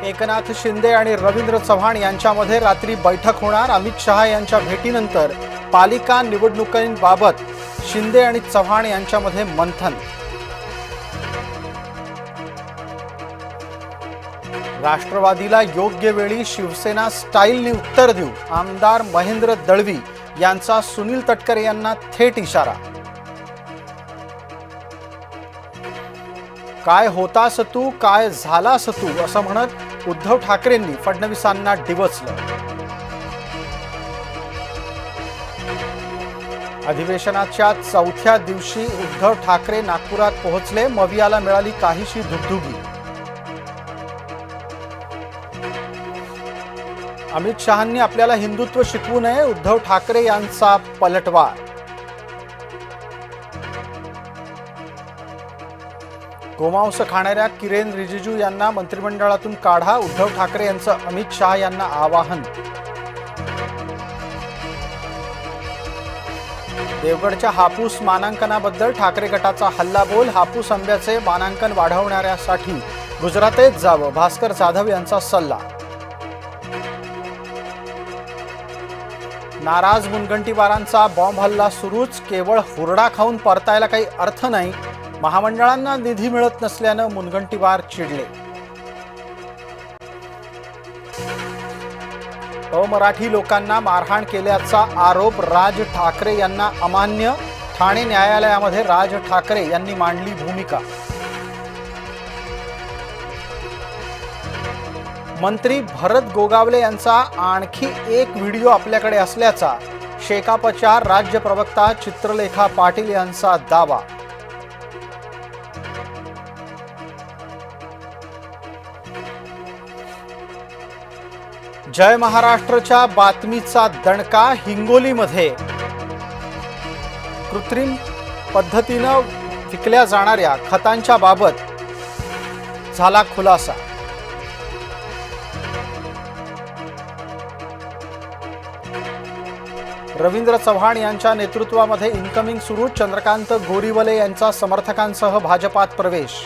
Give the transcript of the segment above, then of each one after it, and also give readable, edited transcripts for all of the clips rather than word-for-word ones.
एकनाथ शिंदे आणि रवींद्र चव्हाण यांच्यामध्ये रात्री बैठक होणार। अमित शहा यांच्या भेटीनंतर पालिका निवडणुकांबाबत शिंदे आणि चव्हाण यांच्यामध्ये मंथन। राष्ट्रवादीला योग्य वेळी शिवसेना स्टाईलने उत्तर देऊ, आमदार महेंद्र दळवी यांचा सुनील तटकरे यांना थेट इशारा। काय होतास तू, काय झालास तू असं म्हणत उद्धव ठाकरेंनी फडणवीसांना डिवचलं। अधिवेशनाच्या चौथ्या दिवशी उद्धव ठाकरे नागपुरात पोहोचले। मवियाला मिळाली काहीशी दुगदुगी। अमित शहांनी आपल्याला हिंदुत्व शिकवू नये, उद्धव ठाकरे यांचा पलटवार। गोमांस खाणाऱ्या किरेन रिजिजू यांना मंत्रिमंडळातून काढा, उद्धव ठाकरे यांचं अमित शहा यांना आवाहन। देवगडच्या हापूस मानांकनाबद्दल ठाकरे गटाचा हल्लाबोल। हापूस आंब्याचे मानांकन वाढवण्यासाठी गुजरातेत जावं, भास्कर जाधव यांचा सल्ला। नाराज मुनगंटीवारांचा बॉम्ब हल्ला सुरूच, केवळ हुरडा खाऊन परतायला काही अर्थ नाही। महामंडळांना निधी मिळत नसल्यानं मुनगंटीवार चिडले। अमराठी लोकांना मारहाण केल्याचा आरोप राज ठाकरे यांना अमान्य। ठाणे न्यायालयामध्ये राज ठाकरे यांनी मांडली भूमिका। मंत्री भरत गोगावले यांचा आणखी एक व्हिडिओ आपल्याकडे असल्याचा शेकापच्या राज्य प्रवक्ता चित्रलेखा पाटील यांचा दावा। जय महाराष्ट्रच्या बातमीचा दणका। हिंगोलीमध्ये कृत्रिम पद्धतीनं विकल्या जाणाऱ्या खतांच्या बाबत झाला खुलासा। रवींद्र चव्हाण यांच्या नेतृत्वामध्ये इनकमिंग सुरू, चंद्रकांत गोरीवले यांचा समर्थकांसह भाजपात प्रवेश।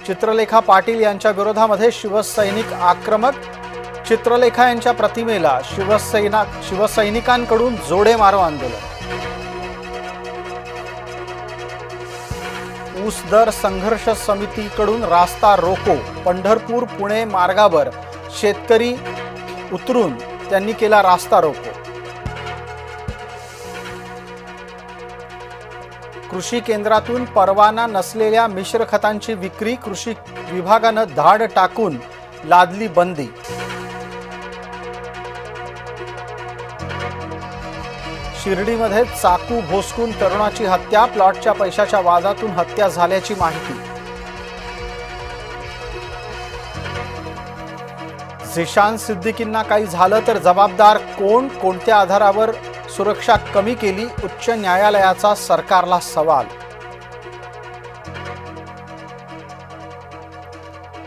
चित्रलेखा पाटील यांच्या विरोधामध्ये शिवसैनिक आक्रमक। चित्रलेखा यांच्या प्रतिमेला शिवसैनिकांकडून जोडे मारो आंदोलन। ऊस दर संघर्ष समितीकडून रास्ता रोको। पंढरपूर पुणे मार्गावर शेतकरी उतरून त्यांनी केला रास्ता रोको। कृषी केंद्रातून परवाना नसलेल्या मिश्र खतांची विक्री, कृषी विभागानं धाड टाकून लादली बंदी। शिर्डीमध्ये चाकू भोसकून तरुणाची हत्या, प्लॉटच्या पैशाच्या वादातून हत्या झाल्याची माहिती। झिशान सिद्दीकींना काही झालं तर जबाबदार कोण, कोणत्या आधारावर सुरक्षा कमी केली, उच्च न्यायालयाचा सरकारला सवाल।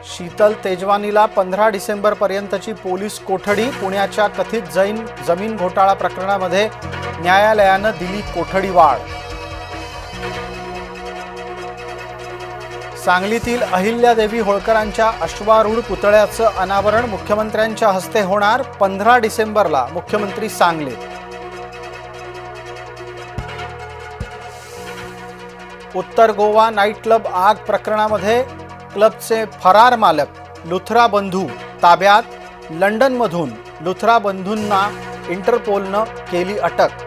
शीतल तेजवानीला 15 डिसेंबरपर्यंतची पोलीस कोठडी। पुण्याच्या कथित जमीन घोटाळा प्रकरणामध्ये न्यायालयानं दिली कोठडीवाढ। सांगलीतील अहिल्यादेवी होळकरांच्या अश्वारूढ पुतळ्याचं अनावरण मुख्यमंत्र्यांच्या हस्ते होणार। 15 डिसेंबरला मुख्यमंत्री सांगलीत। उत्तर गोवा नाईट क्लब आग प्रकरणामध्ये क्लबचे फरार मालक लुथरा बंधू ताब्यात। लंडनमधून लुथरा बंधूंना इंटरपोलनं केली अटक।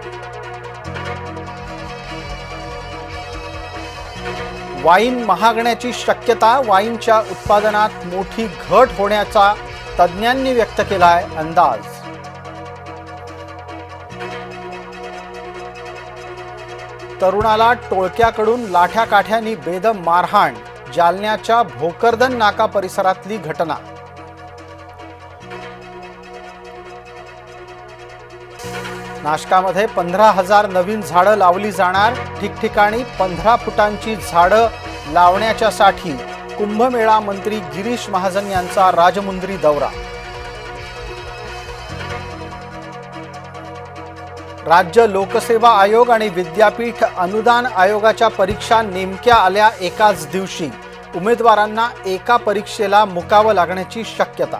वाईन महागण्याची शक्यता, वाईनच्या उत्पादनात मोठी घट होण्याचा तज्ज्ञांनी व्यक्त केलाय अंदाज। तरुणाला टोळक्याकडून लाठ्याकाठ्यांनी बेदम मारहाण। जालन्याच्या भोकरदन नाका परिसरातली घटना। नाशकामध्ये 15,000 नवीन झाडं लावली जाणार। ठिकठिकाणी 15 फुटांची झाडं लावण्याच्यासाठी कुंभमेळा मंत्री गिरीश महाजन यांचा राजमुंद्री दौरा। राज्य लोकसेवा आयोग आणि विद्यापीठ अनुदान आयोगाच्या परीक्षा नेमक्या आल्या एकाच दिवशी. उमेदवारांना एका परीक्षेला मुकावं लागण्याची शक्यता.